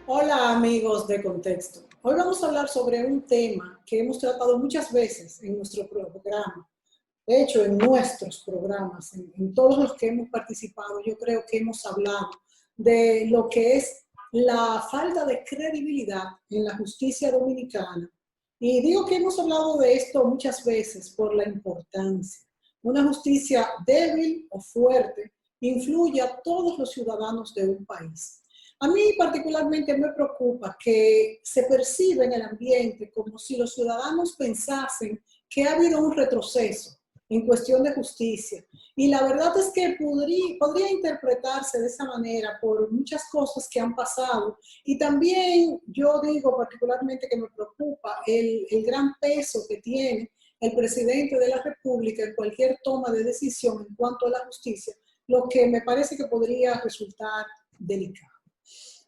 Hola amigos de Contexto. Hoy vamos a hablar sobre un tema que hemos tratado muchas veces en nuestro programa. De hecho, en nuestros programas, en todos los que hemos participado, yo creo que hemos hablado de lo que es la falta de credibilidad en la justicia dominicana. Y digo que hemos hablado de esto muchas veces por la importancia. Una justicia débil o fuerte influye a todos los ciudadanos de un país. A mí particularmente me preocupa que se percibe en el ambiente como si los ciudadanos pensasen que ha habido un retroceso en cuestión de justicia. Y la verdad es que podría interpretarse de esa manera por muchas cosas que han pasado. Y también yo digo particularmente que me preocupa el gran peso que tiene el presidente de la República en cualquier toma de decisión en cuanto a la justicia, lo que me parece que podría resultar delicado.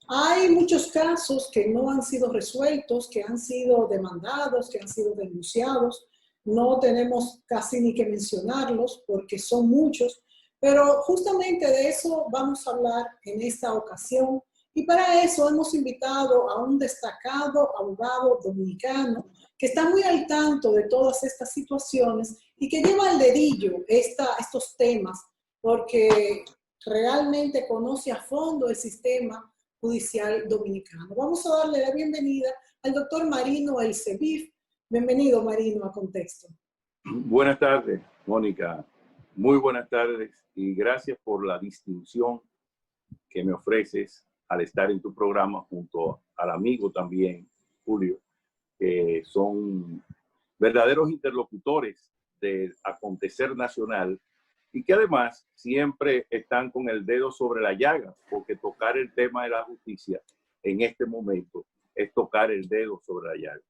Hay muchos casos que no han sido resueltos, que han sido demandados, que han sido denunciados. No tenemos casi ni que mencionarlos porque son muchos, pero justamente de eso vamos a hablar en esta ocasión. Y para eso hemos invitado a un destacado abogado dominicano que está muy al tanto de todas estas situaciones y que lleva al dedillo estos temas porque realmente conoce a fondo el sistema judicial dominicano. Vamos a darle la bienvenida al doctor Marino Elseviv. Bienvenido, Marino, a Contexto. Buenas tardes, Mónica. Muy buenas tardes y gracias por la distinción que me ofreces al estar en tu programa junto al amigo también, Julio, que son verdaderos interlocutores del acontecer nacional y que además siempre están con el dedo sobre la llaga, porque tocar el tema de la justicia en este momento es tocar el dedo sobre la llaga.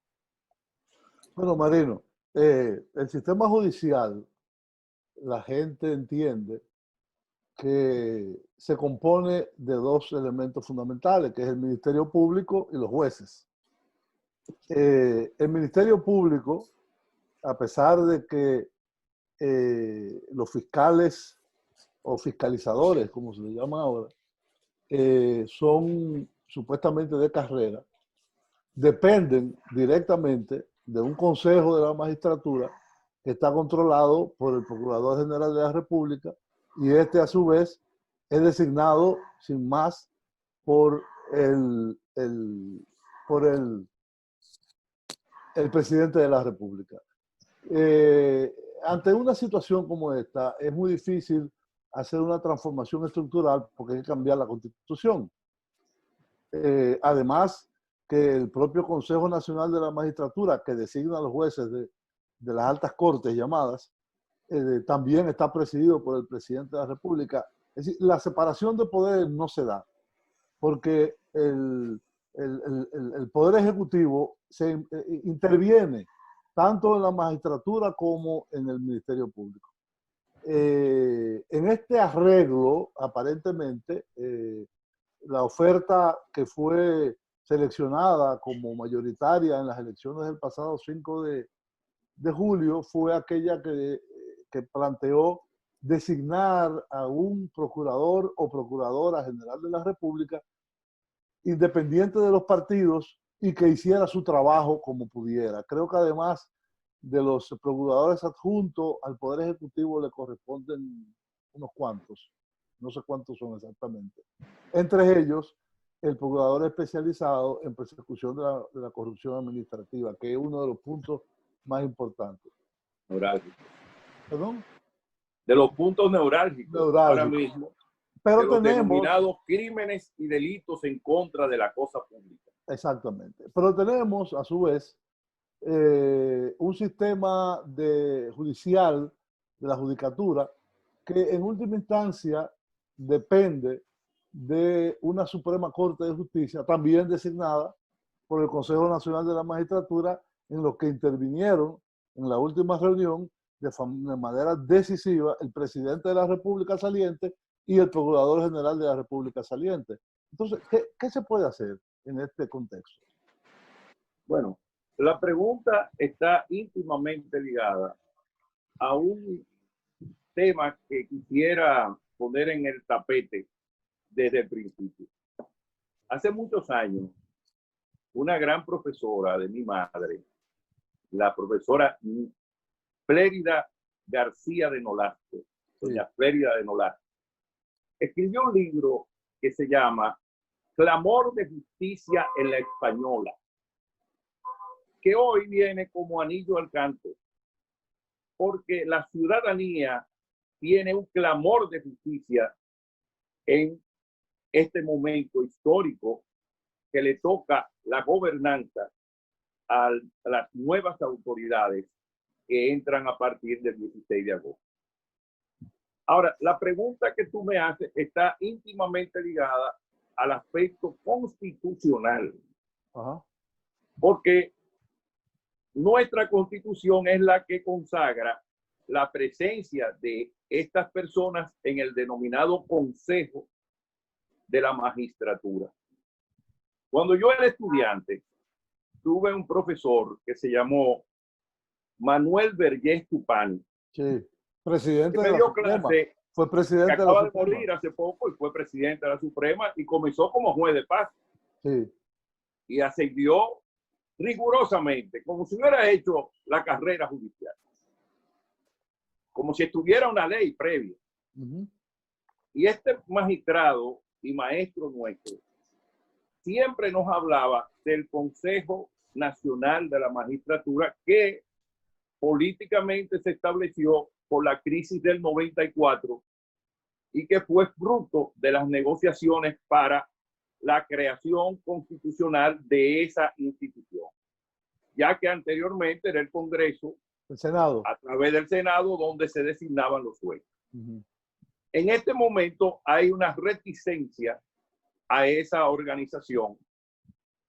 Bueno, Marino, el sistema judicial, la gente entiende que se compone de dos elementos fundamentales, que es el Ministerio Público y los jueces. El Ministerio Público, a pesar de que los fiscales o fiscalizadores, como se le llama ahora, son supuestamente de carrera, dependen directamente de un consejo de la magistratura que está controlado por el Procurador General de la República y este a su vez es designado sin más por el presidente de la República. Ante una situación como esta, es muy difícil hacer una transformación estructural porque hay que cambiar la Constitución. Además, que el propio Consejo Nacional de la Magistratura, que designa a los jueces de las altas cortes llamadas, también está presidido por el presidente de la República. Es decir, la separación de poderes no se da, porque el Poder Ejecutivo interviene tanto en la magistratura como en el Ministerio Público. En este arreglo, aparentemente, la oferta que fue seleccionada como mayoritaria en las elecciones del pasado 5 de julio fue aquella que planteó designar a un procurador o procuradora general de la República independiente de los partidos y que hiciera su trabajo como pudiera. Creo que además de los procuradores adjuntos al Poder Ejecutivo le corresponden unos cuantos, no sé cuántos son exactamente. Entre ellos, el procurador especializado en persecución de la corrupción administrativa, que es uno de los puntos más importantes. Neurálgico. ¿Perdón? De los puntos neurálgicos ahora mismo, pero de los tenemos denominados crímenes y delitos en contra de la cosa pública. Exactamente. Pero tenemos, a su vez, un sistema judicial de la judicatura que en última instancia depende de una Suprema Corte de Justicia, también designada por el Consejo Nacional de la Magistratura, en lo que intervinieron en la última reunión de manera decisiva el presidente de la República saliente y el Procurador General de la República saliente. Entonces, ¿qué se puede hacer en este contexto? Bueno, la pregunta está íntimamente ligada a un temas que quisiera poner en el tapete desde el principio. Hace muchos años, una gran profesora de mi madre, la profesora Flérida García de Nolasco, doña Flérida de Nolasco, escribió un libro que se llama Clamor de Justicia en la Española, que hoy viene como anillo al canto, porque la ciudadanía tiene un clamor de justicia en este momento histórico que le toca la gobernanza a las nuevas autoridades que entran a partir del 16 de agosto. Ahora, la pregunta que tú me haces está íntimamente ligada al aspecto constitucional. Ajá. Porque nuestra constitución es la que consagra la presencia de estas personas en el denominado Consejo de la Magistratura. Cuando yo era estudiante, tuve un profesor que se llamó Manuel Vergés Tupani. Sí, presidente que de me la dio Suprema. clase, Fue presidente que de la acaba de Suprema. morir hace poco y fue presidente de la Suprema y comenzó como juez de paz. Sí. Y ascendió rigurosamente, como si hubiera hecho la carrera judicial, como si estuviera una ley previa. Y este magistrado y maestro nuestro siempre nos hablaba del Consejo Nacional de la Magistratura que políticamente se estableció por la crisis del 94 y que fue fruto de las negociaciones para la creación constitucional de esa institución, ya que anteriormente era el Congreso, el Senado, a través del Senado, donde se designaban los jueces. En este momento hay una reticencia a esa organización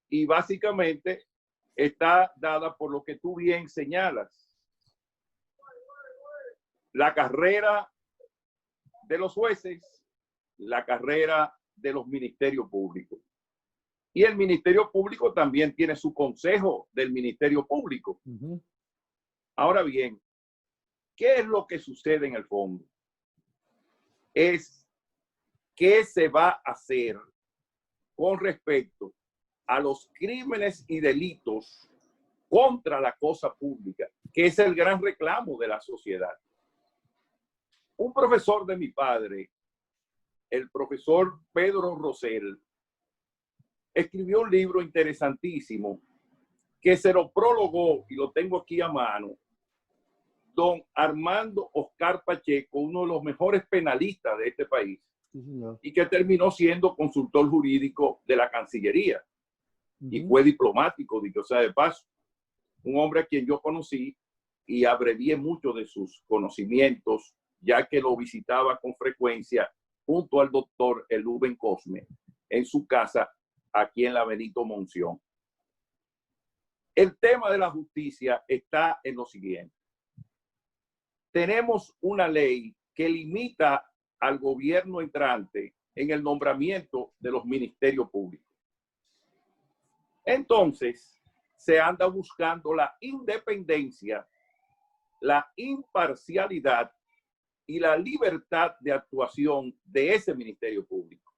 y básicamente está dada por lo que tú bien señalas. La carrera de los jueces, la carrera de los ministerios públicos. Y el Ministerio Público también tiene su consejo del Ministerio Público. Ahora bien, ¿qué es lo que sucede en el fondo? Es qué se va a hacer con respecto a los crímenes y delitos contra la cosa pública, que es el gran reclamo de la sociedad. Un profesor de mi padre, el profesor Pedro Rosell, escribió un libro interesantísimo que se lo prologó, y lo tengo aquí a mano, don Armando Oscar Pacheco, uno de los mejores penalistas de este país, y que terminó siendo consultor jurídico de la Cancillería y fue diplomático, dicho sea de paso. Un hombre a quien yo conocí y abrevié mucho de sus conocimientos, ya que lo visitaba con frecuencia junto al doctor Eluben Cosme en su casa aquí en la Benito Monción. El tema de la justicia está en lo siguiente. Tenemos una ley que limita al gobierno entrante en el nombramiento de los ministerios públicos. Entonces, se anda buscando la independencia, la imparcialidad y la libertad de actuación de ese ministerio público.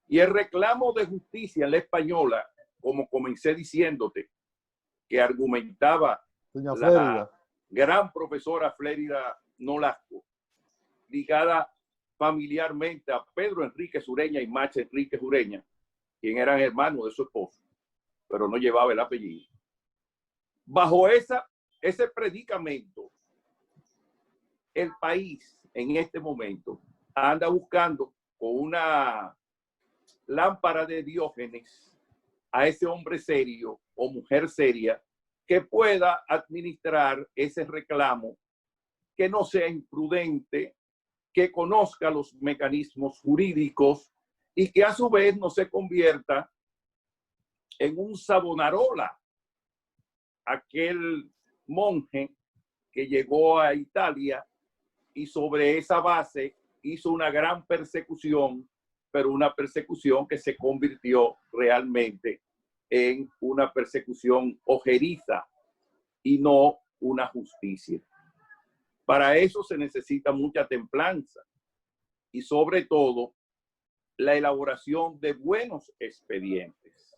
Y el reclamo de justicia en la española, como comencé diciéndote, que argumentaba la gran profesora Flérida Nolasco, ligada familiarmente a Pedro Enrique Ureña y Macha Enrique Ureña, quien eran hermanos de su esposo, pero no llevaba el apellido. Bajo ese predicamento, el país en este momento anda buscando con una lámpara de Diógenes a ese hombre serio o mujer seria que pueda administrar ese reclamo, que no sea imprudente, que conozca los mecanismos jurídicos y que a su vez no se convierta en un Savonarola, aquel monje que llegó a Italia y sobre esa base hizo una gran persecución, pero una persecución que se convirtió realmente en una persecución ojeriza y no una justicia. Para eso se necesita mucha templanza y sobre todo la elaboración de buenos expedientes.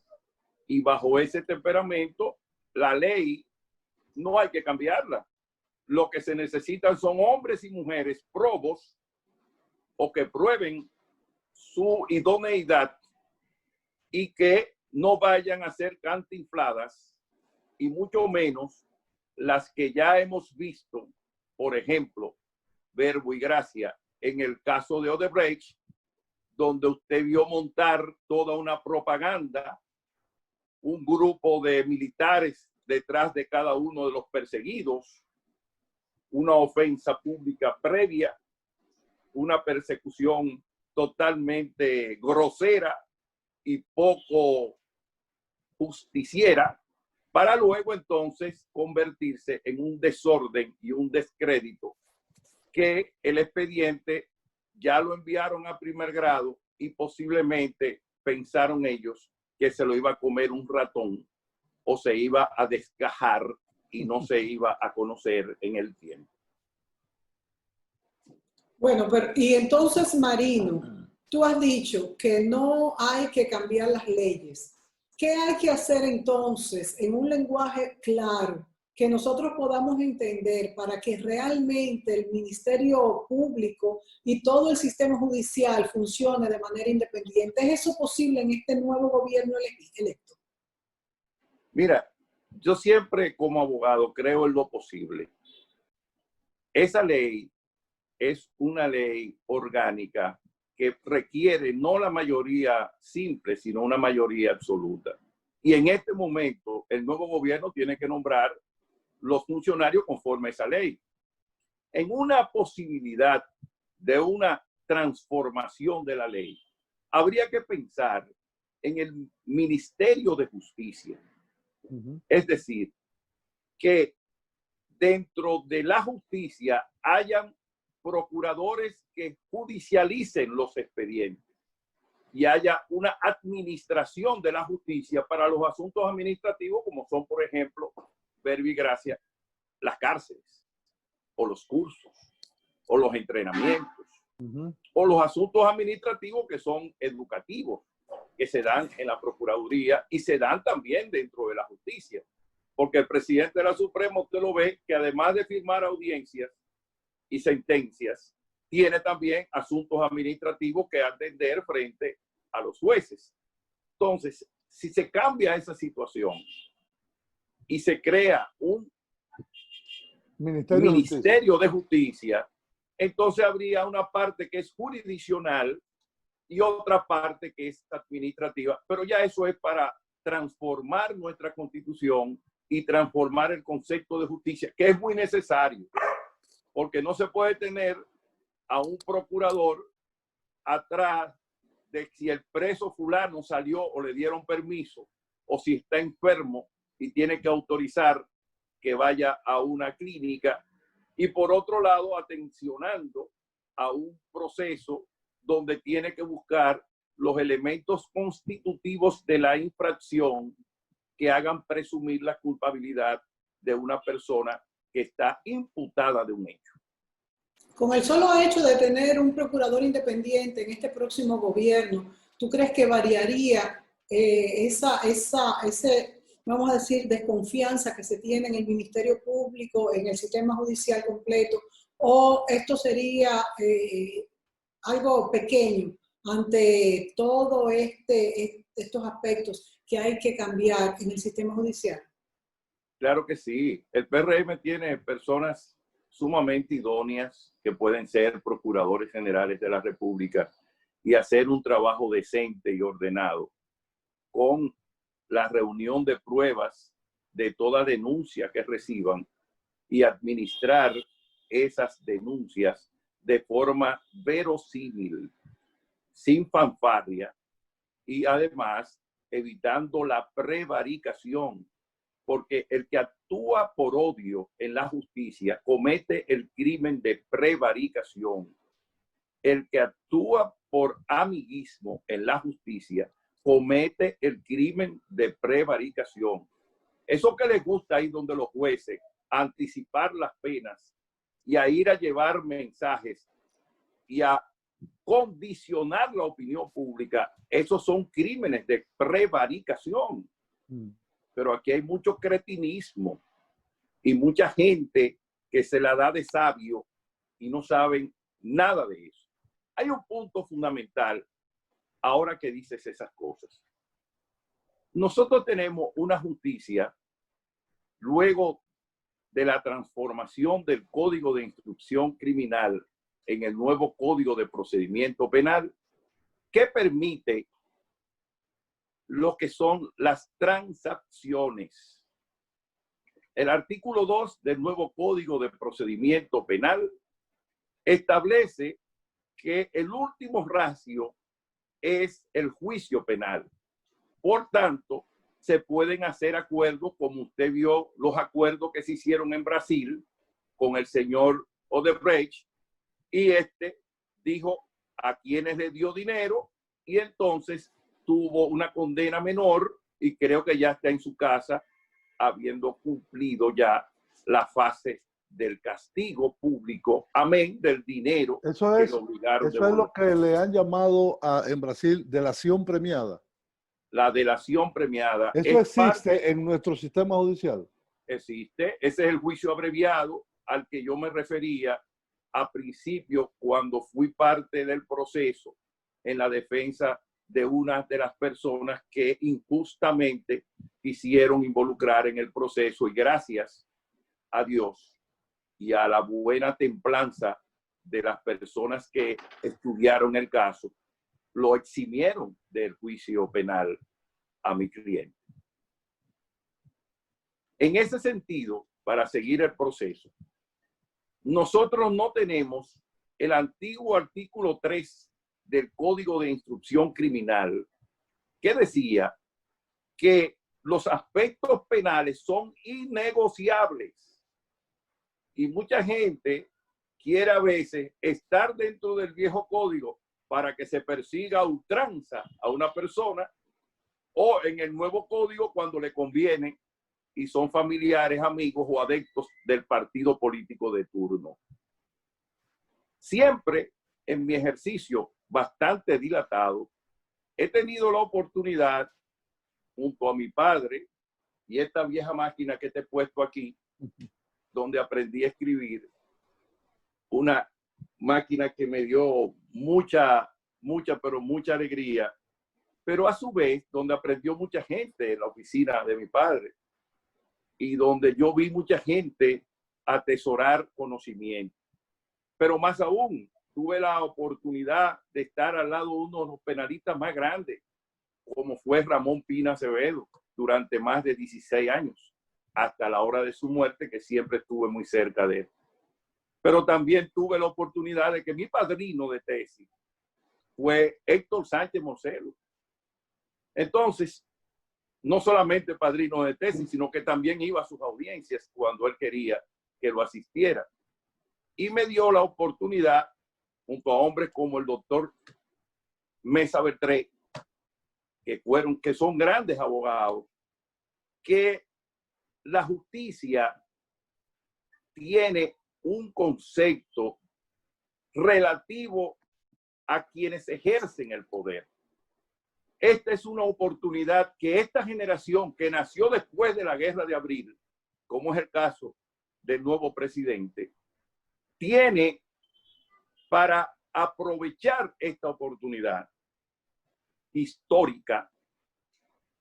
Y bajo ese temperamento, la ley no hay que cambiarla. Lo que se necesitan son hombres y mujeres probos o que prueben su idoneidad y que no vayan a ser cantinfladas, y mucho menos las que ya hemos visto, por ejemplo, Verbo y Gracia, en el caso de Odebrecht, donde usted vio montar toda una propaganda, un grupo de militares detrás de cada uno de los perseguidos, una ofensa pública previa, una persecución totalmente grosera y poco justiciera, para luego entonces convertirse en un desorden y un descrédito que el expediente ya lo enviaron a primer grado y posiblemente pensaron ellos que se lo iba a comer un ratón o se iba a desgajar y no se iba a conocer en el tiempo. Bueno, pero y entonces, Marino, tú has dicho que no hay que cambiar las leyes. ¿Qué hay que hacer entonces en un lenguaje claro que nosotros podamos entender para que realmente el Ministerio Público y todo el sistema judicial funcione de manera independiente? ¿Es eso posible en este nuevo gobierno electo? Mira, yo siempre como abogado creo en lo posible. Esa ley es una ley orgánica que requiere no la mayoría simple, sino una mayoría absoluta. Y en este momento, el nuevo gobierno tiene que nombrar los funcionarios conforme a esa ley. En una posibilidad de una transformación de la ley, habría que pensar en el Ministerio de Justicia. Es decir, que dentro de la justicia hayan procuradores que judicialicen los expedientes y haya una administración de la justicia para los asuntos administrativos, como son, por ejemplo, Verbo y Gracia, las cárceles, o los cursos, o los entrenamientos, o los asuntos administrativos que son educativos, que se dan en la Procuraduría y se dan también dentro de la justicia. Porque el presidente de la Suprema, usted lo ve, que además de firmar audiencias y sentencias, tiene también asuntos administrativos que atender frente a los jueces. Entonces, si se cambia esa situación y se crea un Ministerio de Justicia, entonces habría una parte que es jurisdiccional y otra parte que es administrativa, pero ya eso es para transformar nuestra Constitución y transformar el concepto de justicia, que es muy necesario, porque no se puede tener a un procurador atrás de si el preso fulano salió o le dieron permiso, o si está enfermo y tiene que autorizar que vaya a una clínica, y por otro lado atencionando a un proceso donde tiene que buscar los elementos constitutivos de la infracción que hagan presumir la culpabilidad de una persona que está imputada de un hecho. Con el solo hecho de tener un procurador independiente en este próximo gobierno, ¿tú crees que variaría ese, vamos a decir, desconfianza que se tiene en el Ministerio Público, en el sistema judicial completo? ¿O esto sería algo pequeño ante todos estos aspectos que hay que cambiar en el sistema judicial? Claro que sí. El PRM tiene personas sumamente idóneas que pueden ser procuradores generales de la República y hacer un trabajo decente y ordenado con la reunión de pruebas de toda denuncia que reciban y administrar esas denuncias de forma verosímil, sin fanfarria y además evitando la prevaricación, porque el que actúa por odio en la justicia comete el crimen de prevaricación. El que actúa por amiguismo en la justicia comete el crimen de prevaricación. Eso que les gusta ahí donde los jueces anticipar las penas y a ir a llevar mensajes y a condicionar la opinión pública, esos son crímenes de prevaricación. Pero aquí hay mucho cretinismo y mucha gente que se la da de sabio y no saben nada de eso. Hay un punto fundamental ahora que dices esas cosas. Nosotros tenemos una justicia luego de la transformación del Código de Instrucción Criminal en el nuevo Código de Procedimiento Penal que permite lo que son las transacciones. El artículo 2 del nuevo Código de Procedimiento Penal establece que el último ratio es el juicio penal. Por tanto, se pueden hacer acuerdos, como usted vio los acuerdos que se hicieron en Brasil con el señor Odebrecht, y dijo a quienes le dio dinero y entonces tuvo una condena menor y creo que ya está en su casa habiendo cumplido ya la fase del castigo público, amén, del dinero. Eso es lo que le han llamado en Brasil delación premiada. La delación premiada. ¿Eso existe en nuestro sistema judicial? Existe. Ese es el juicio abreviado al que yo me refería a principio cuando fui parte del proceso en la defensa de una de las personas que injustamente quisieron involucrar en el proceso, y gracias a Dios y a la buena templanza de las personas que estudiaron el caso, lo eximieron del juicio penal a mi cliente. En ese sentido, para seguir el proceso, nosotros no tenemos el antiguo artículo 3 del Código de Instrucción Criminal que decía que los aspectos penales son innegociables. Y mucha gente quiere a veces estar dentro del viejo código para que se persiga a ultranza a una persona, o en el nuevo código cuando le conviene y son familiares, amigos o adeptos del partido político de turno. Siempre en mi ejercicio bastante dilatado, he tenido la oportunidad, junto a mi padre y esta vieja máquina que te he puesto aquí, donde aprendí a escribir, una máquina que me dio mucha alegría, pero a su vez donde aprendió mucha gente en la oficina de mi padre y donde yo vi mucha gente atesorar conocimiento. Pero más aún, tuve la oportunidad de estar al lado de uno de los penalistas más grandes, como fue Ramón Pina Acevedo, durante más de 16 años, hasta la hora de su muerte, que siempre estuve muy cerca de él. Pero también tuve la oportunidad de que mi padrino de tesis fue Héctor Sánchez Moselo. Entonces, no solamente padrino de tesis, sino que también iba a sus audiencias cuando él quería que lo asistiera. Y me dio la oportunidad, junto a hombres como el doctor Mesa Bertré, que son grandes abogados, que la justicia tiene un concepto relativo a quienes ejercen el poder. Esta es una oportunidad que esta generación que nació después de la Guerra de Abril, como es el caso del nuevo presidente, tiene para aprovechar esta oportunidad histórica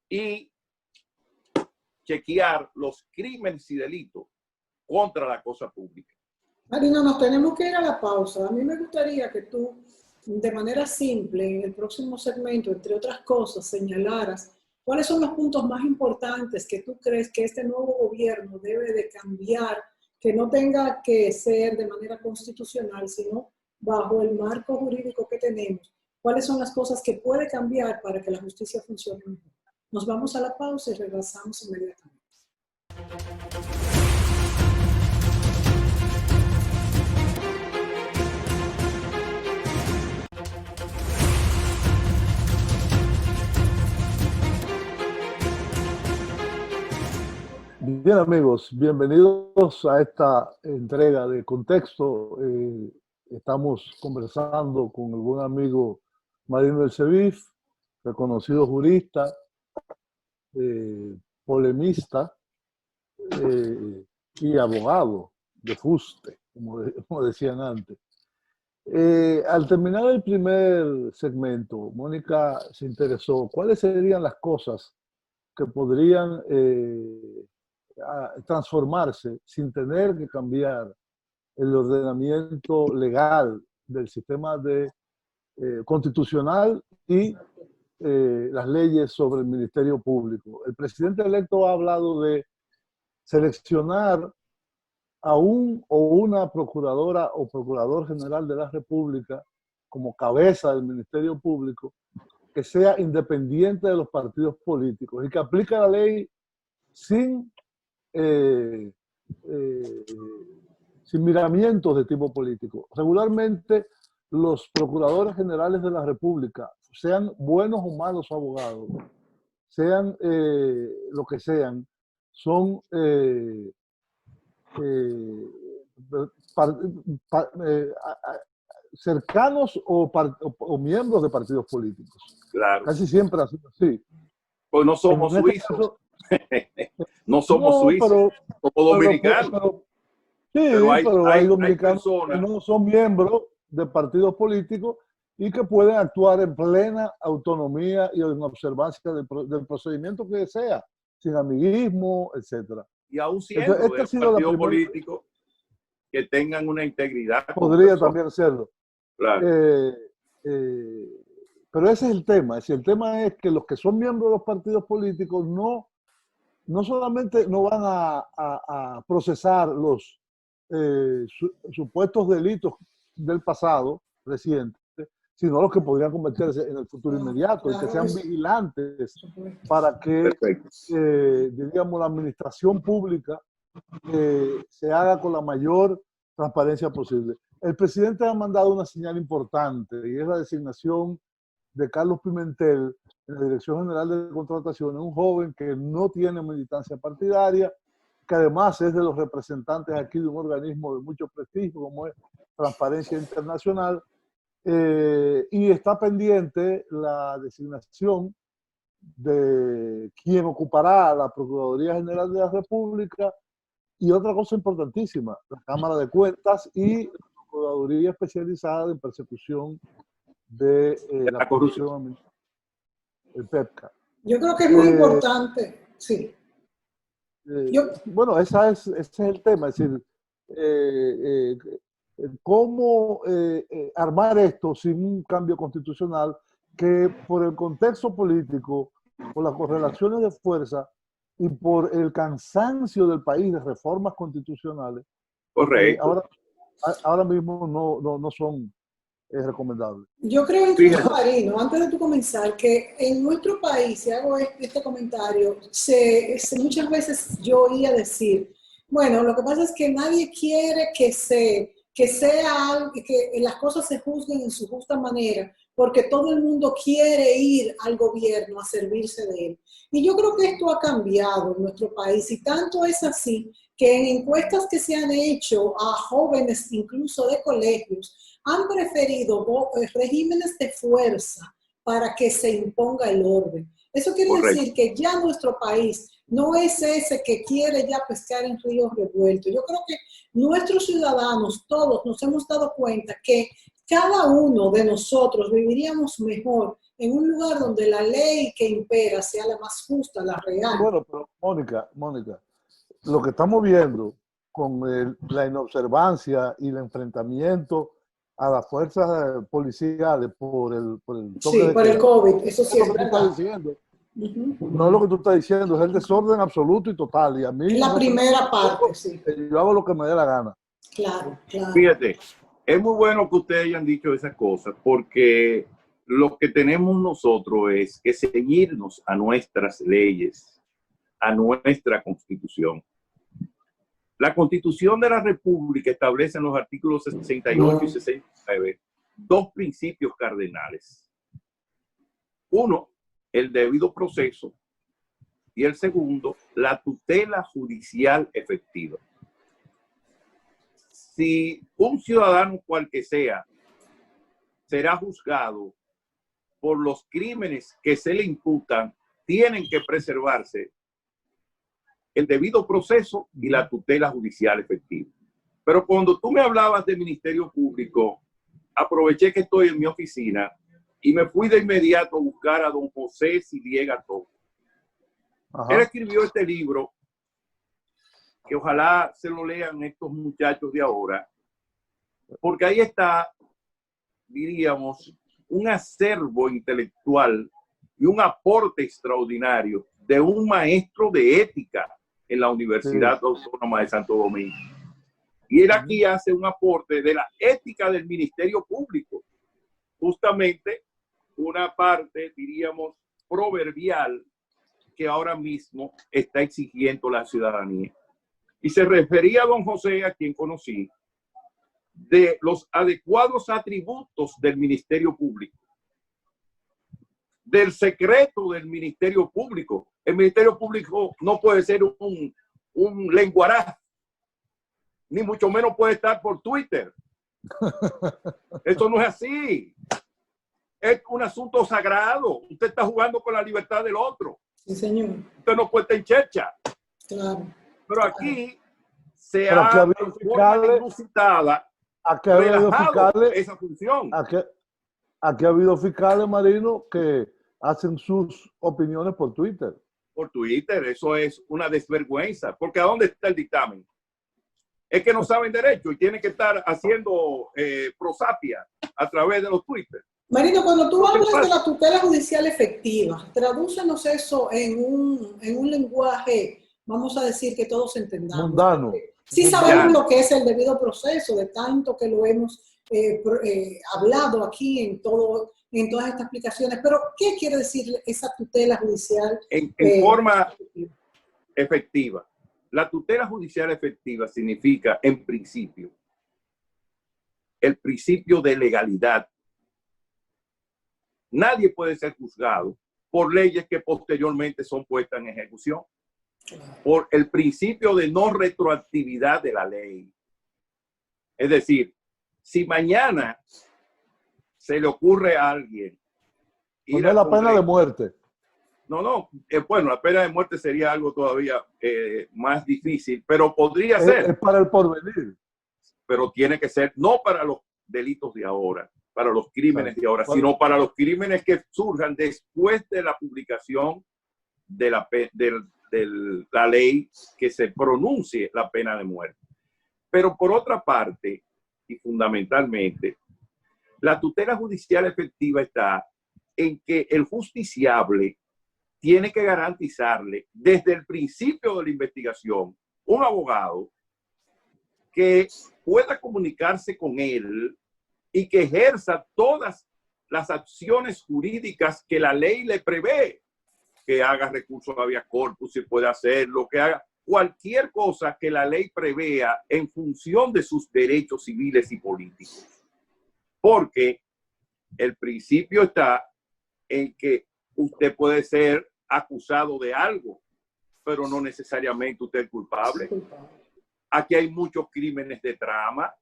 y chequear los crímenes y delitos contra la cosa pública. Marino, nos tenemos que ir a la pausa. A mí me gustaría que tú, de manera simple, en el próximo segmento, entre otras cosas, señalaras cuáles son los puntos más importantes que tú crees que este nuevo gobierno debe de cambiar, que no tenga que ser de manera constitucional, sino bajo el marco jurídico que tenemos. ¿Cuáles son las cosas que puede cambiar para que la justicia funcione mejor? Nos vamos a la pausa y regresamos inmediatamente. Bien, amigos, bienvenidos a esta entrega de Contexto. Estamos conversando con el buen amigo Marino El Sevif, reconocido jurista, polemista y abogado de fuste, como decían antes. Al terminar el primer segmento, Mónica se interesó cuáles serían las cosas que podrían transformarse sin tener que cambiar el ordenamiento legal del sistema constitucional y las leyes sobre el Ministerio Público. El presidente electo ha hablado de seleccionar a un o una procuradora o procurador general de la República como cabeza del Ministerio Público que sea independiente de los partidos políticos y que aplique la ley sin miramientos de tipo político. Regularmente los procuradores generales de la República, sean buenos o malos abogados, sean lo que sean, son cercanos o miembros de partidos políticos. Claro. Casi siempre ha sido así. Pues no somos suizos. No somos suizos, somos dominicanos. Pero hay dominicanos que no son miembros de partidos políticos y que pueden actuar en plena autonomía y en observancia del procedimiento que sea, sin amiguismo, etc. Y aún siendo de partido político, que tengan una integridad. Podría también serlo. Claro. Pero ese es el tema. El tema es que los que son miembros de los partidos políticos no solamente no van a procesar los supuestos delitos del pasado reciente, sino los que podrían convertirse en el futuro inmediato y que sean vigilantes para que, digamos, la administración pública se haga con la mayor transparencia posible. El presidente ha mandado una señal importante y es la designación de Carlos Pimentel en la Dirección General de Contrataciones, un joven que no tiene militancia partidaria, que además es de los representantes aquí de un organismo de mucho prestigio como es Transparencia Internacional, y está pendiente la designación de quien ocupará la Procuraduría General de la República y otra cosa importantísima, la Cámara de Cuentas y la Procuraduría Especializada en Persecución de la corrupción, el PEPCA. Yo creo que es muy importante, sí. Bueno, ese es el tema, es decir, cómo armar esto sin un cambio constitucional que por el contexto político, por las correlaciones de fuerza y por el cansancio del país de reformas constitucionales, correcto, ahora mismo no son recomendables. Yo creo, Marino, antes de tu comenzar, que en nuestro país, si hago este comentario, muchas veces yo oía decir, bueno, lo que pasa es que nadie quiere que las cosas se juzguen en su justa manera, porque todo el mundo quiere ir al gobierno a servirse de él. Y yo creo que esto ha cambiado en nuestro país, y tanto es así que en encuestas que se han hecho a jóvenes, incluso de colegios, han preferido regímenes de fuerza para que se imponga el orden. Eso quiere decir que ya nuestro país no es ese que quiere ya pescar en ríos revueltos. Yo creo que nuestros ciudadanos, todos, nos hemos dado cuenta que cada uno de nosotros viviríamos mejor en un lugar donde la ley que impera sea la más justa, la real. Bueno, pero Mónica, lo que estamos viendo con la inobservancia y el enfrentamiento a las fuerzas policiales por el toque de por el COVID, eso sí es verdad. No es lo que tú estás diciendo, es el desorden absoluto y total. Y a mí la primera parte, sí. Yo hago lo que me dé la gana. Claro. Fíjate, es muy bueno que ustedes hayan dicho esas cosas, porque lo que tenemos nosotros es que ceñirnos a nuestras leyes, a nuestra Constitución. La Constitución de la República establece en los artículos 68 y 69 dos principios cardenales. Uno, el debido proceso, Y el segundo, la tutela judicial efectiva. Si un ciudadano cual que sea será juzgado por los crímenes que se le imputan, tienen que preservarse el debido proceso y la tutela judicial efectiva. Pero cuando tú me hablabas de Ministerio Público, aproveché que estoy en mi oficina y me fui de inmediato a buscar a don José Siliega Toco. Él escribió este libro, que ojalá se lo lean estos muchachos de ahora, porque ahí está, diríamos, un acervo intelectual y un aporte extraordinario de un maestro de ética en la Universidad Autónoma de Santo Domingo. Y él aquí hace un aporte de la ética del Ministerio Público, justamente una parte, diríamos, proverbial que ahora mismo está exigiendo la ciudadanía. Y se refería a don José, a quien conocí, de los adecuados atributos del Ministerio Público, del secreto del Ministerio Público. El Ministerio Público no puede ser un lenguaraz, ni mucho menos puede estar por Twitter. Eso no es así. Es un asunto sagrado. Usted está jugando con la libertad del otro. Sí, señor. Usted no puede estar en chercha. Claro. Pero aquí se Pero ha de forma inusitada relajado esa función. Aquí ha habido fiscales, Marino, que hacen sus opiniones por Twitter. Por Twitter, eso es una desvergüenza. Porque ¿a dónde está el dictamen? Es que no saben derecho y tienen que estar haciendo prosapia a través de los Twitter. Marino, cuando tú hablas de la tutela judicial efectiva, tradúcenos eso en un lenguaje, vamos a decir, que todos entendamos. Mundano. Sí sabemos lo que es el debido proceso, de tanto que lo hemos hablado aquí en todas estas explicaciones, pero ¿qué quiere decir esa tutela judicial? En forma efectiva. La tutela judicial efectiva significa, en principio, el principio de legalidad. Nadie puede ser juzgado por leyes que posteriormente son puestas en ejecución. Por el principio de no retroactividad de la ley. Es decir, si mañana se le ocurre a alguien ir a la pena de muerte. No, bueno, la pena de muerte sería algo todavía más difícil, pero podría ser. Es para el porvenir. Pero tiene que ser no para los delitos de ahora, para los crímenes de ahora, sino para los crímenes que surjan después de la publicación de la ley que se pronuncie la pena de muerte. Pero por otra parte, y fundamentalmente, la tutela judicial efectiva está en que el justiciable tiene que garantizarle desde el principio de la investigación un abogado que pueda comunicarse con él y que ejerza todas las acciones jurídicas que la ley le prevé, que haga recurso a habeas corpus, si puede hacerlo, que haga cualquier cosa que la ley prevea en función de sus derechos civiles y políticos. Porque el principio está en que usted puede ser acusado de algo, pero no necesariamente usted es culpable. Aquí hay muchos crímenes de trama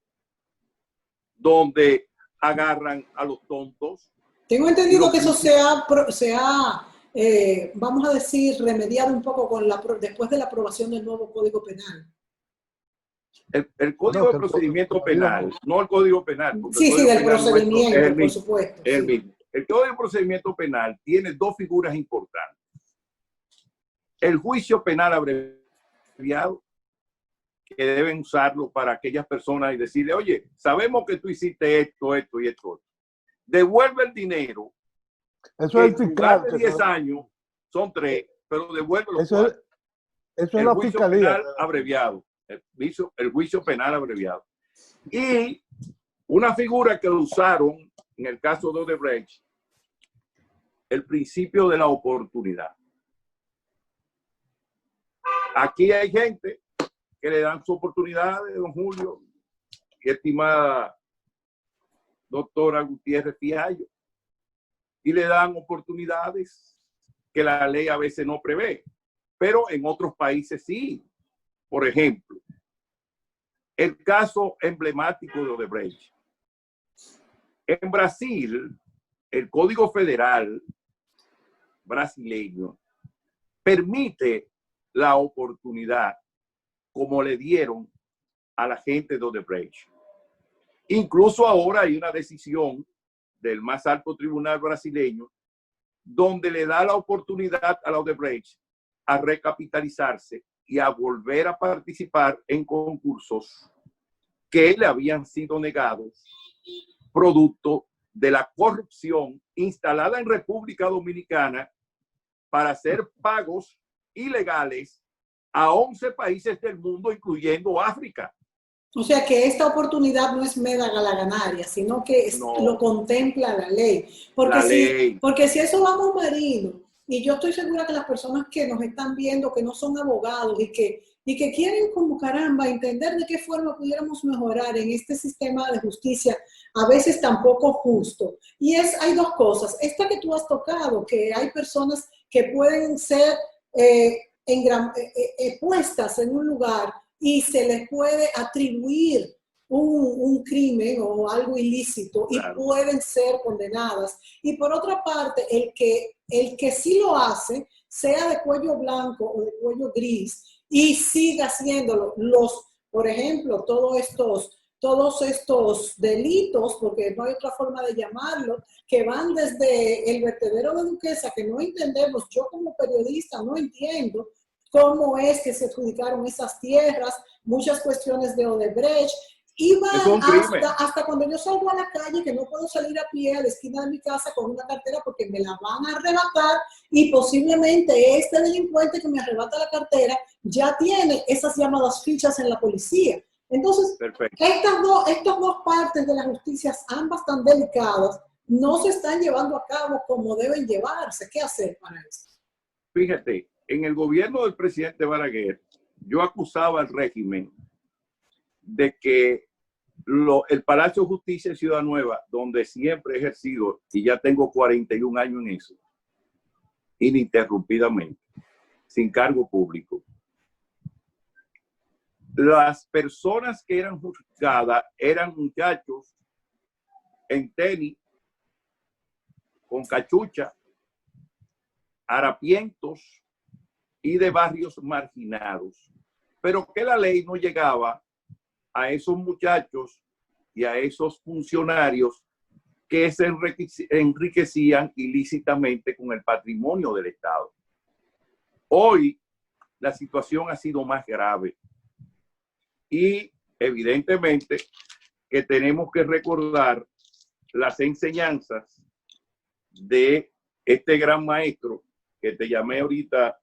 donde agarran a los tontos. Tengo entendido que eso se ha vamos a decir, remediado un poco después de la aprobación del nuevo Código Penal. El Código de Procedimiento Penal, no el Código Penal. Sí, del procedimiento, por supuesto. El mismo. El Código de Procedimiento Penal tiene dos figuras importantes. El juicio penal abreviado, que deben usarlo para aquellas personas y decirle, oye, sabemos que tú hiciste esto, esto y esto. Devuelve el dinero. Eso es el fiscal. De 10 años, son 3, pero devuélvelo. Eso es la fiscalía. Penal abreviado. El juicio penal abreviado. Y una figura que usaron en el caso de Odebrecht, el principio de la oportunidad. Aquí hay gente que le dan su oportunidad, don Julio, y estimada doctora Gutiérrez Fiallo, y le dan oportunidades que la ley a veces no prevé. pero en otros países sí. Por ejemplo, el caso emblemático de Odebrecht. En Brasil, el Código Federal brasileño permite la oportunidad como le dieron a la gente de Odebrecht. Incluso ahora hay una decisión del más alto tribunal brasileño donde le da la oportunidad a la Odebrecht a recapitalizarse y a volver a participar en concursos que le habían sido negados producto de la corrupción instalada en República Dominicana para hacer pagos ilegales a 11 países del mundo, incluyendo África. O sea que esta oportunidad no es mera galaganaria, sino que lo contempla la ley. Porque si eso vamos marino, y yo estoy segura que las personas que nos están viendo, que no son abogados y que quieren como caramba entender de qué forma pudiéramos mejorar en este sistema de justicia, a veces tampoco justo. Y hay dos cosas. Esta que tú has tocado, que hay personas que pueden ser puestas en un lugar y se les puede atribuir un crimen o algo ilícito y claro, pueden ser condenadas. Y por otra parte, el que sí lo hace, sea de cuello blanco o de cuello gris, y siga haciéndolo, por ejemplo, todos estos delitos, porque no hay otra forma de llamarlo, que van desde el vertedero de Duquesa, que no entendemos, yo como periodista no entiendo cómo es que se adjudicaron esas tierras, muchas cuestiones de Odebrecht, y van hasta cuando yo salgo a la calle, que no puedo salir a pie a la esquina de mi casa con una cartera porque me la van a arrebatar y posiblemente este delincuente que me arrebata la cartera ya tiene esas llamadas fichas en la policía. Entonces, estas dos partes de la justicia, ambas tan delicadas, no se están llevando a cabo como deben llevarse. ¿Qué hacer para eso? Fíjate, en el gobierno del presidente Balaguer, yo acusaba al régimen de que el Palacio de Justicia de Ciudad Nueva, donde siempre he ejercido, y ya tengo 41 años en eso, ininterrumpidamente, sin cargo público, las personas que eran juzgadas eran muchachos en tenis, con cachucha, harapientos y de barrios marginados, pero que la ley no llegaba a esos muchachos y a esos funcionarios que se enriquecían ilícitamente con el patrimonio del Estado. Hoy la situación ha sido más grave y evidentemente que tenemos que recordar las enseñanzas de este gran maestro que te llamé ahorita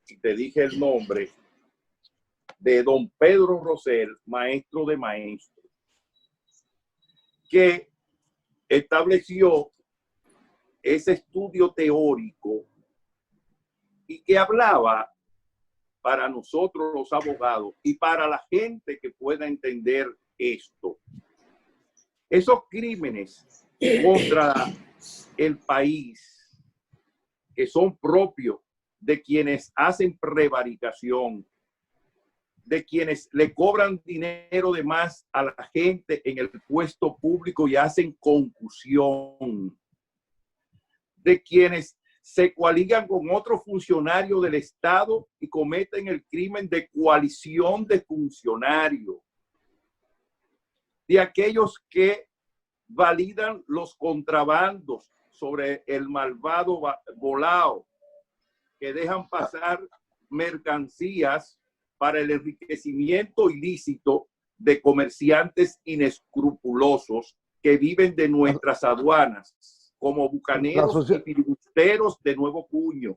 y te dije el nombre, de don Pedro Rosell, maestro de maestros, que estableció ese estudio teórico y que hablaba para nosotros los abogados y para la gente que pueda entender esto. Esos crímenes contra el país que son propios de quienes hacen prevaricación, de quienes le cobran dinero de más a la gente en el puesto público y hacen concusión, de quienes se coaligan con otro funcionario del Estado y cometen el crimen de coalición de funcionarios, de aquellos que validan los contrabandos sobre el malvado volado, que dejan pasar mercancías para el enriquecimiento ilícito de comerciantes inescrupulosos que viven de nuestras aduanas, como bucaneros y filibusteros de nuevo cuño.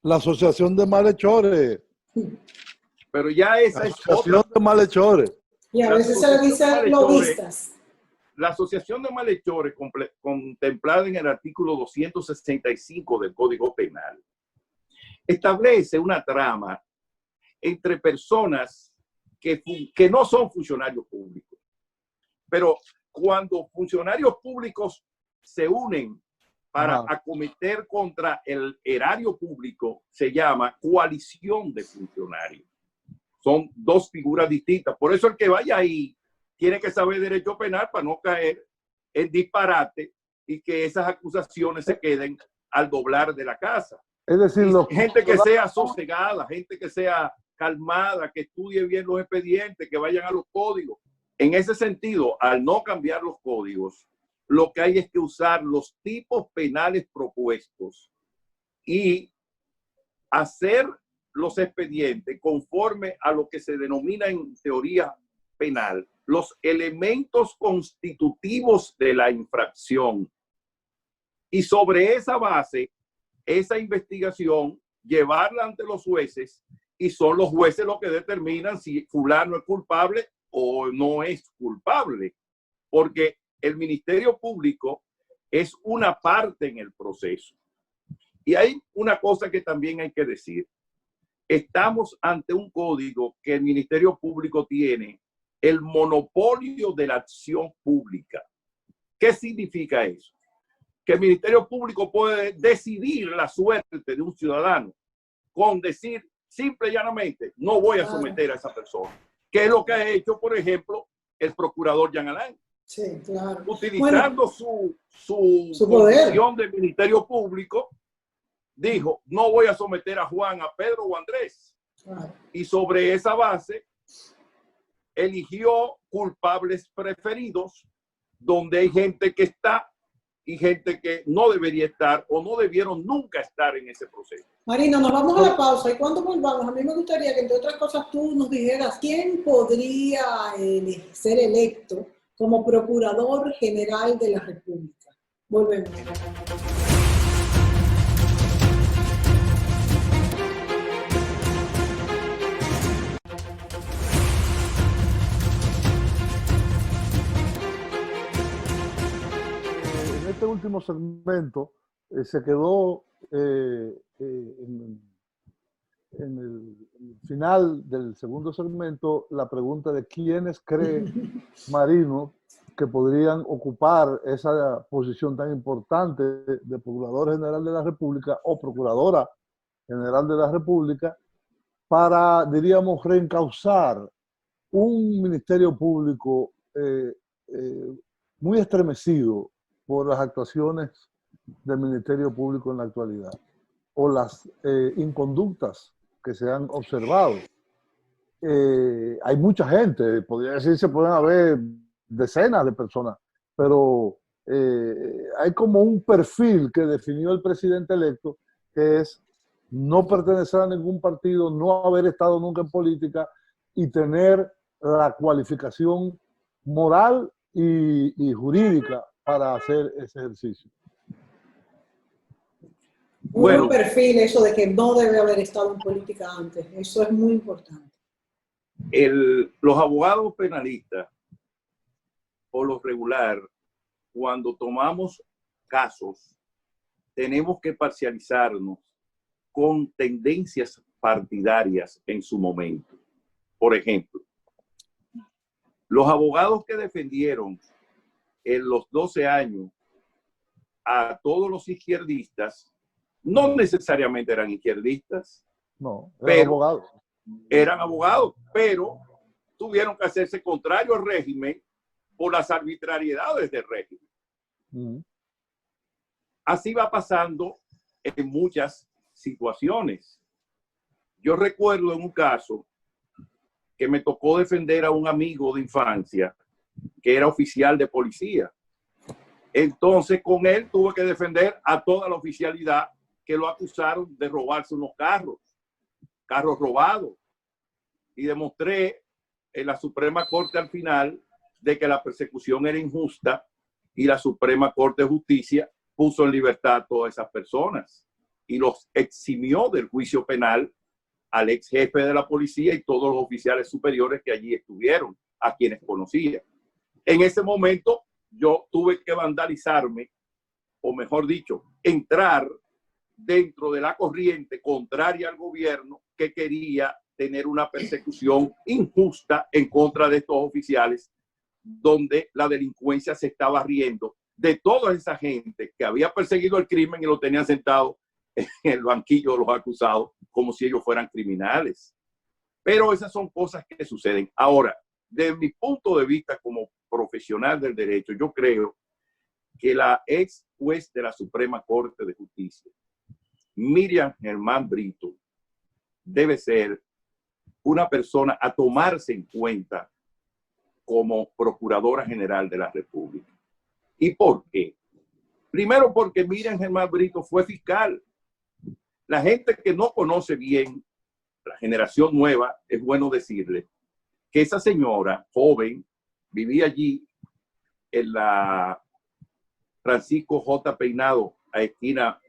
La asociación de malhechores. Pero ya esa la es asociación de malhechores. Y a veces se le dice lobistas. La asociación de malhechores, contemplada en el artículo 265 del Código Penal, establece una trama entre personas que no son funcionarios públicos. Pero cuando funcionarios públicos se unen para acometer contra el erario público se llama coalición de funcionarios. Son dos figuras distintas. Por eso el que vaya ahí tiene que saber derecho penal para no caer en disparate y que esas acusaciones se queden al doblar de la casa. Es decir, gente que sea sosegada, gente que sea calmada, que estudie bien los expedientes, que vayan a los códigos. En ese sentido, al no cambiar los códigos, lo que hay es que usar los tipos penales propuestos y hacer los expedientes conforme a lo que se denomina en teoría penal, los elementos constitutivos de la infracción. Y sobre esa base, esa investigación, llevarla ante los jueces, y son los jueces los que determinan si fulano es culpable o no es culpable. Porque el Ministerio Público es una parte en el proceso. Y hay una cosa que también hay que decir. Estamos ante un código que el Ministerio Público tiene el monopolio de la acción pública. ¿Qué significa eso? Que el Ministerio Público puede decidir la suerte de un ciudadano con decir simple y llanamente, no voy a someter a esa persona. ¿Qué es lo que ha hecho, por ejemplo, el procurador Jean Alain? Sí, claro. Utilizando su posición del Ministerio Público, dijo, no voy a someter a Juan, a Pedro o a Andrés. Claro. Y sobre esa base, eligió culpables preferidos, donde hay gente que está y gente que no debería estar o no debieron nunca estar en ese proceso. Marino, nos vamos a la pausa y cuando volvamos, a mí me gustaría que, entre otras cosas, tú nos dijeras quién podría ser electo como Procurador General de la República. Volvemos. En este último segmento se quedó en el final del segundo segmento la pregunta de quiénes cree Marino que podrían ocupar esa posición tan importante de Procurador General de la República o Procuradora General de la República para, diríamos, reencauzar un Ministerio Público muy estremecido por las actuaciones del Ministerio Público en la actualidad o las inconductas que se han observado. Hay mucha gente, podría decirse, pueden haber decenas de personas, pero hay como un perfil que definió el presidente electo, que es no pertenecer a ningún partido, no haber estado nunca en política y tener la cualificación moral y jurídica para hacer ese ejercicio. Bueno, un perfil eso de que no debe haber estado en política antes, eso es muy importante. Los abogados penalistas, por lo regular, cuando tomamos casos, tenemos que parcializarnos con tendencias partidarias en su momento. Por ejemplo, los abogados que defendieron en los 12 años a todos los izquierdistas, no necesariamente eran izquierdistas, no, eran abogados, pero tuvieron que hacerse contrario al régimen por las arbitrariedades del régimen. Así va pasando en muchas situaciones. Yo recuerdo en un caso que me tocó defender a un amigo de infancia que era oficial de policía. Entonces con él tuve que defender a toda la oficialidad que lo acusaron de robarse unos carros robados. Y demostré en la Suprema Corte al final de que la persecución era injusta y la Suprema Corte de Justicia puso en libertad a todas esas personas y los eximió del juicio penal al ex jefe de la policía y todos los oficiales superiores que allí estuvieron, a quienes conocía. En ese momento yo tuve que vandalizarme, o mejor dicho, entrar dentro de la corriente contraria al gobierno que quería tener una persecución injusta en contra de estos oficiales, donde la delincuencia se estaba riendo de toda esa gente que había perseguido el crimen y lo tenían sentado en el banquillo de los acusados como si ellos fueran criminales. Pero esas son cosas que suceden. Ahora, desde mi punto de vista como profesional del derecho, yo creo que la ex juez de la Suprema Corte de Justicia, Miriam Germán Brito, debe ser una persona a tomarse en cuenta como Procuradora General de la República. ¿Y por qué? Primero, porque Miriam Germán Brito fue fiscal. La gente que no conoce bien, la generación nueva, es bueno decirle que esa señora joven vivía allí en la Francisco J. Peinado, a esquina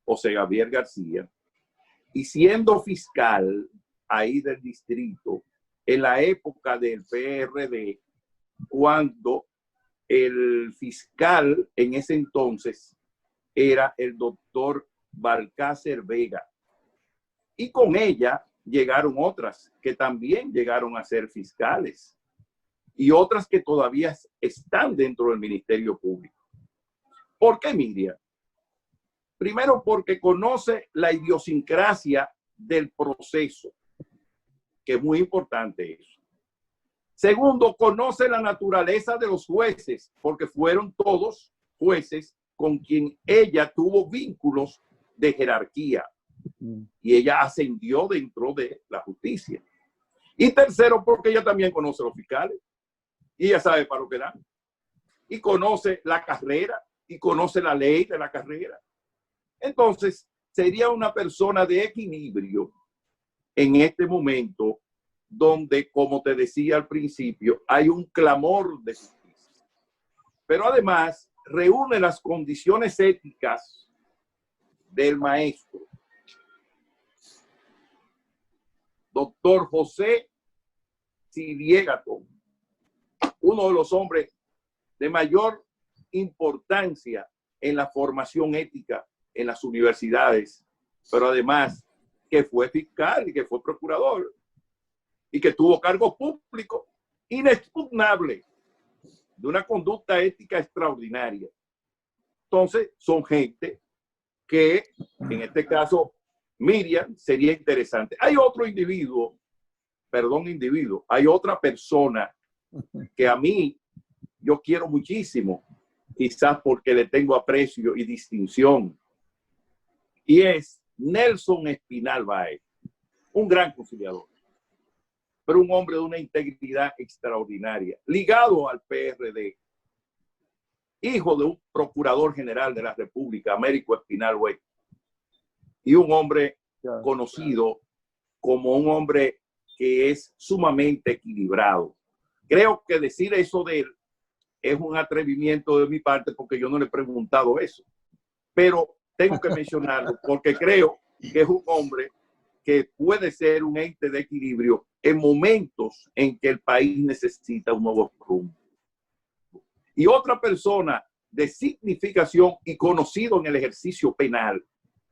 José Gabriel García, y siendo fiscal ahí del distrito, en la época del PRD, cuando el fiscal en ese entonces era el doctor Balcácer Vega. Y con ella llegaron otras que también llegaron a ser fiscales y otras que todavía están dentro del Ministerio Público. ¿Por qué Miriam? Primero, porque conoce la idiosincrasia del proceso, que es muy importante eso. Segundo, conoce la naturaleza de los jueces, porque fueron todos jueces con quien ella tuvo vínculos de jerarquía y ella ascendió dentro de la justicia. Y tercero, porque ella también conoce a los fiscales y ella sabe para lo que dan. Y conoce la carrera y conoce la ley de la carrera. Entonces, sería una persona de equilibrio en este momento donde, como te decía al principio, hay un clamor de justicia. Pero además, reúne las condiciones éticas del maestro. Doctor José Siriegato, uno de los hombres de mayor importancia en la formación ética en las universidades, pero además que fue fiscal y que fue procurador y que tuvo cargos públicos inexpugnables de una conducta ética extraordinaria. Entonces, son gente que, en este caso, Miriam sería interesante. Hay otro individuo, hay otra persona que a mí yo quiero muchísimo, quizás porque le tengo aprecio y distinción, y es Nelson Espinal Báez, un gran conciliador, pero un hombre de una integridad extraordinaria, ligado al PRD, hijo de un procurador general de la República, Américo Espinal Báez, y un hombre conocido como un hombre que es sumamente equilibrado. Creo que decir eso de él es un atrevimiento de mi parte porque yo no le he preguntado eso, pero tengo que mencionarlo porque creo que es un hombre que puede ser un ente de equilibrio en momentos en que el país necesita un nuevo rumbo. Y otra persona de significación y conocido en el ejercicio penal,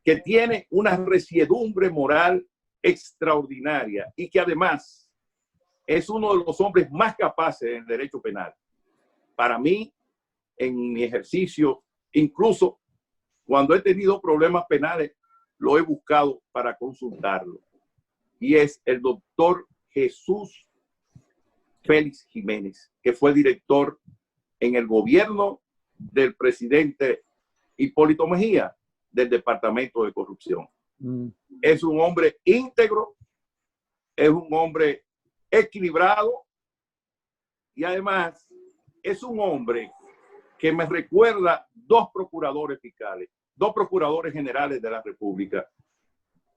que tiene una resiedumbre moral extraordinaria y que además es uno de los hombres más capaces en el derecho penal. Para mí, en mi ejercicio, incluso cuando he tenido problemas penales, lo he buscado para consultarlo. Y es el doctor Jesús Félix Jiménez, que fue director en el gobierno del presidente Hipólito Mejía del Departamento de Corrupción. Es un hombre íntegro, es un hombre equilibrado y además es un hombre que me recuerda dos procuradores fiscales, dos procuradores generales de la República,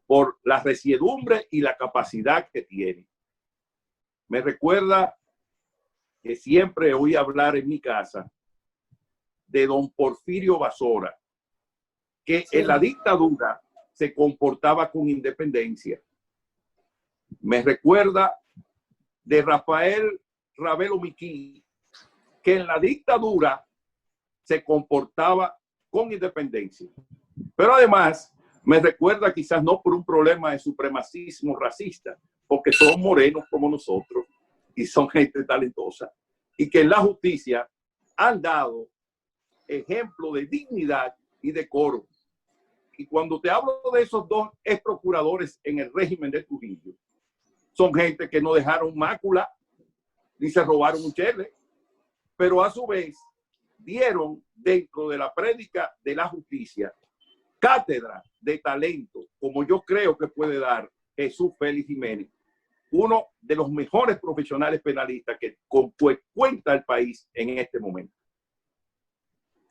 por la resiedumbre y la capacidad que tiene. Me recuerda que siempre oí hablar en mi casa de don Porfirio Basora, que en la dictadura se comportaba con independencia. Me recuerda de Rafael Ravelo Miquí, que en la dictadura se comportaba con independencia. Pero además me recuerda, quizás no por un problema de supremacismo racista, porque son morenos como nosotros y son gente talentosa, y que en la justicia han dado ejemplo de dignidad y decoro. Y cuando te hablo de esos dos ex procuradores en el régimen de Trujillo, son gente que no dejaron mácula ni se robaron un chele, pero a su vez dieron dentro de la prédica de la justicia cátedra de talento, como yo creo que puede dar Jesús Félix Jiménez, uno de los mejores profesionales penalistas que cuenta el país en este momento.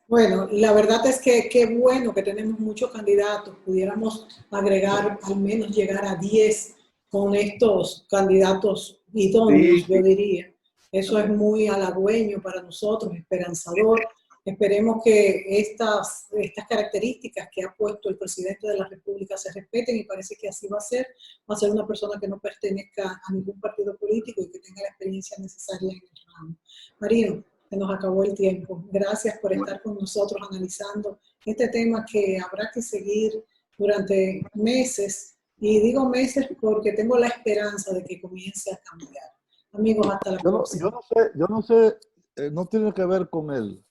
Bueno, la verdad es que qué bueno que tenemos muchos candidatos. Pudiéramos agregar, al menos llegar a 10 con estos candidatos idóneos, yo diría. Eso es muy halagüeño para nosotros, esperanzador. Esperemos que estas características que ha puesto el presidente de la República se respeten y parece que así va a ser. Va a ser una persona que no pertenezca a ningún partido político y que tenga la experiencia necesaria en el ramo. Marino, se nos acabó el tiempo. Gracias por estar con nosotros analizando este tema que habrá que seguir durante meses. Y digo meses porque tengo la esperanza de que comience a cambiar. Amigos, hasta la próxima. Yo no sé, no tiene que ver con el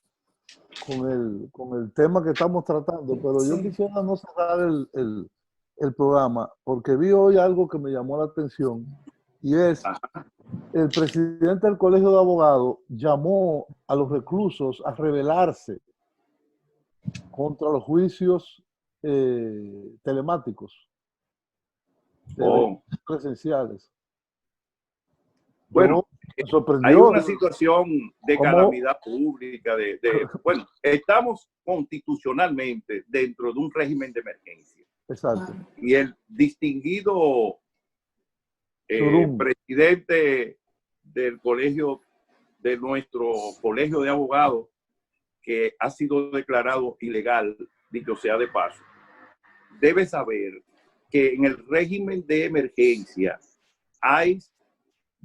tema que estamos tratando, pero yo quisiera no cerrar el programa porque vi hoy algo que me llamó la atención y es el presidente del Colegio de Abogados llamó a los reclusos a rebelarse contra los juicios telemáticos, presenciales. Bueno, hay una situación de calamidad pública, bueno, estamos constitucionalmente dentro de un régimen de emergencia. Exacto. Y el distinguido presidente del colegio, de nuestro colegio de abogados, que ha sido declarado ilegal, dicho sea de paso, debe saber que en el régimen de emergencia hay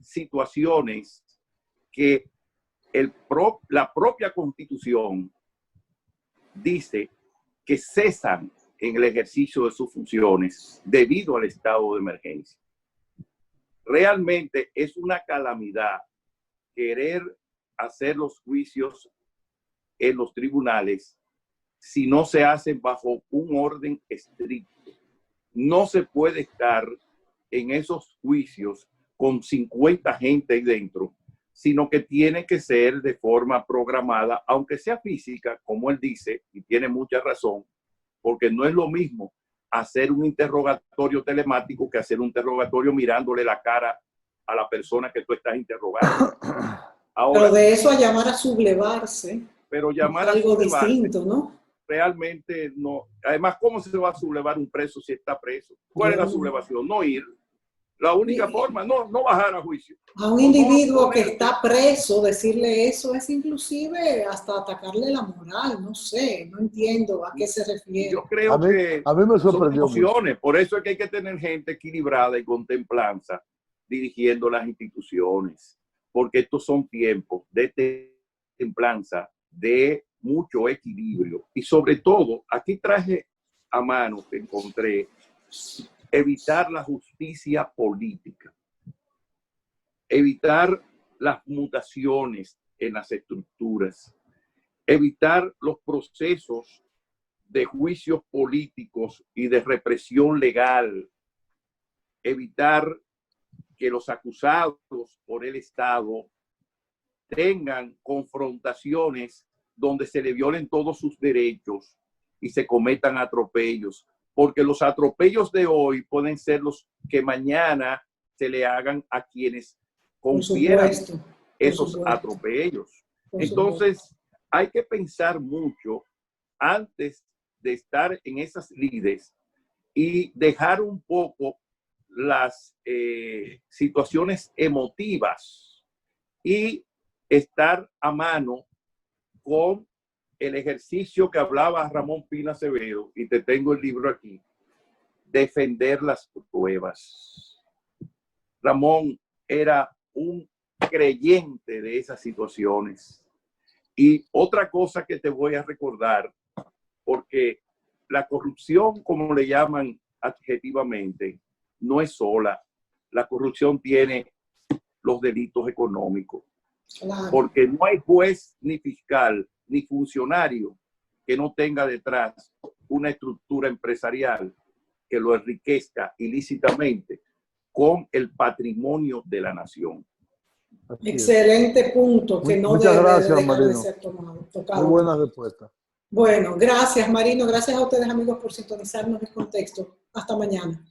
situaciones que la propia Constitución dice que cesan en el ejercicio de sus funciones debido al estado de emergencia. Realmente es una calamidad querer hacer los juicios en los tribunales si no se hacen bajo un orden estricto. No se puede estar en esos juicios con 50 gente ahí dentro, sino que tiene que ser de forma programada, aunque sea física, como él dice, y tiene mucha razón, porque no es lo mismo hacer un interrogatorio telemático que hacer un interrogatorio mirándole la cara a la persona que tú estás interrogando. Ahora, pero de eso a llamar a sublevarse, pero llamar es algo a sublevarse, distinto, ¿no? Realmente no. Además, ¿cómo se va a sublevar un preso si está preso? ¿Cuál es la sublevación? No ir. La única forma, no bajar a juicio. A un individuo que está preso, decirle eso es inclusive hasta atacarle la moral, no sé, no entiendo a qué se refiere. Yo creo que a mí me sorprendió son emociones, por eso es que hay que tener gente equilibrada y con templanza dirigiendo las instituciones, porque estos son tiempos de templanza, de mucho equilibrio y sobre todo, aquí traje a mano que encontré, evitar la justicia política, evitar las mutaciones en las estructuras, evitar los procesos de juicios políticos y de represión legal, evitar que los acusados por el Estado tengan confrontaciones donde se le violen todos sus derechos y se cometan atropellos. Porque los atropellos de hoy pueden ser los que mañana se le hagan a quienes confieran esos atropellos. Entonces, hay que pensar mucho antes de estar en esas lides y dejar un poco las situaciones emotivas y estar a mano con el ejercicio que hablaba Ramón Pina Acevedo, y te tengo el libro aquí, defender las pruebas. Ramón era un creyente de esas situaciones. Y otra cosa que te voy a recordar, porque la corrupción, como le llaman adjetivamente, no es sola. La corrupción tiene los delitos económicos. Claro. Porque no hay juez ni fiscal ni funcionario que no tenga detrás una estructura empresarial que lo enriquezca ilícitamente con el patrimonio de la nación. Excelente punto que no Muchas debe gracias, dejar de Marino. ser tocado. Muy buenas respuestas. Bueno, gracias Marino, gracias a ustedes amigos por sintonizarnos en contexto. Hasta mañana.